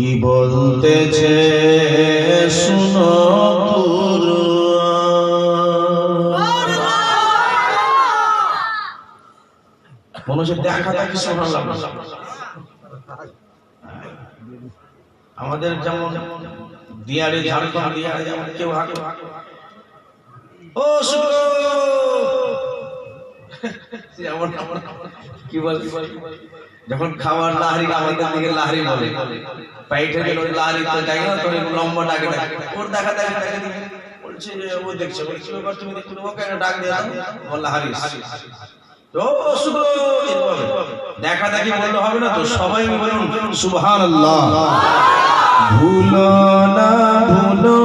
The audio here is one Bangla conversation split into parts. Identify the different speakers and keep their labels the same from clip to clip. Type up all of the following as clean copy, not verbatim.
Speaker 1: কি বলতেছে শুনো মানুষের দেখা দেখি সুবহানাল্লাহ। আমাদের যেমন দিয়ারে ঝাড়খণ্ড দিয়ারে যেমন কেউ হাঁকে ও শুনো কি বল যখন খাবার লাহরি আমাদের দিকে লাহরি বলে পাইটে গেল লাহরি তো যাই না তো লম্বা ডাকে ওর দেখা দেখি বলছে ও দেখছে বলছে তুমি দেখো ও কেন ডাক দেয়া বল লাহরি তো শুনো দেখা দেখি বললে হবে না তো সবাই বলুন সুবহানাল্লাহ। ভুলো না ভুলো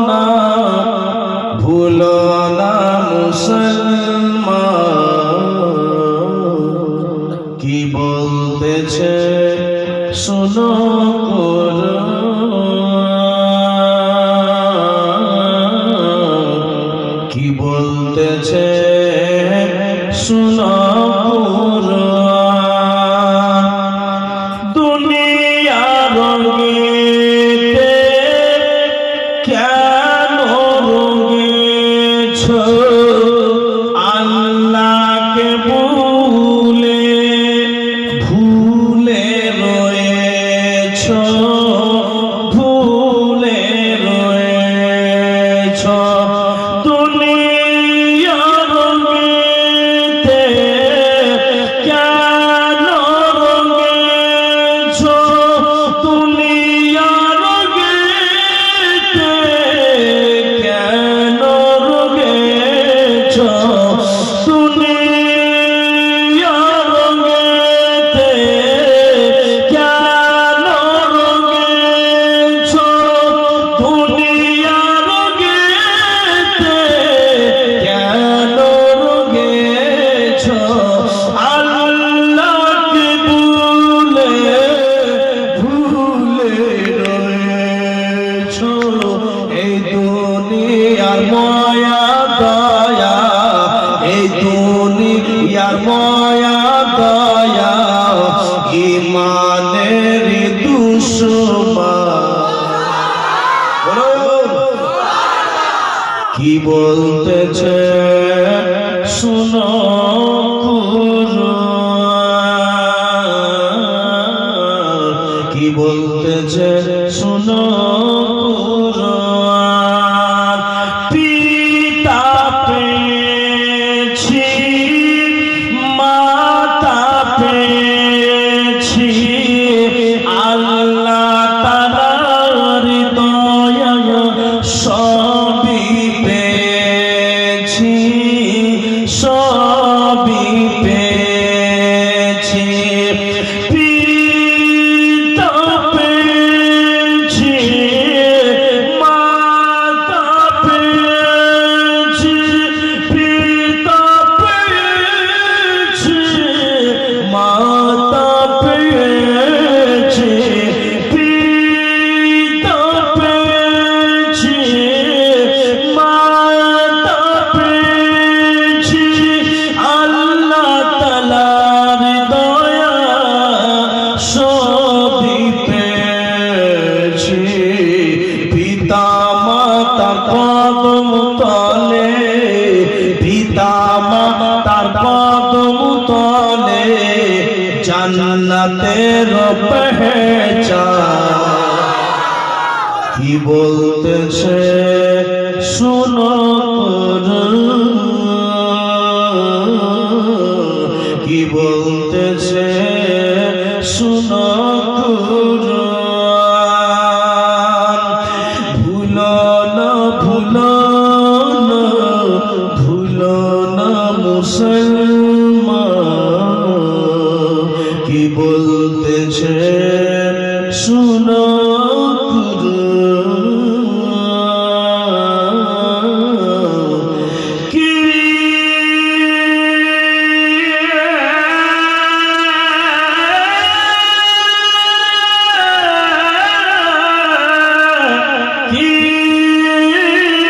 Speaker 1: না ভুলো না মুসলমান কি বলতেছে শুনো কুরআন কি বলতেছে শুনো কি বলতেছে শুনো কুরআন কি বলতেছে শুনো কুরআন পিতা পেয়েছি মাতা পেয়েছি আল্লাহ তাআলার দয়া সবই পেয়েছি সবই পেয়েছি পিতা পেয়েছি মাতা পেয়েছি পিতা পেয়েছি মাতা পেয়েছি পিতা পেয়েছি মাতা পেয়েছি আল্লাহ তাআলার দয়া সবই পেয়েছি পিতা মাতার কদম তলে পিতা মাতার কদম তলে জান্নাতের পেহচান কি বলতেছে শুনো কি বলতেছে শুনো কুরআন ভুলো না ভুলো না ভুলো না মুসলমান কি বলতেছে শুনো কি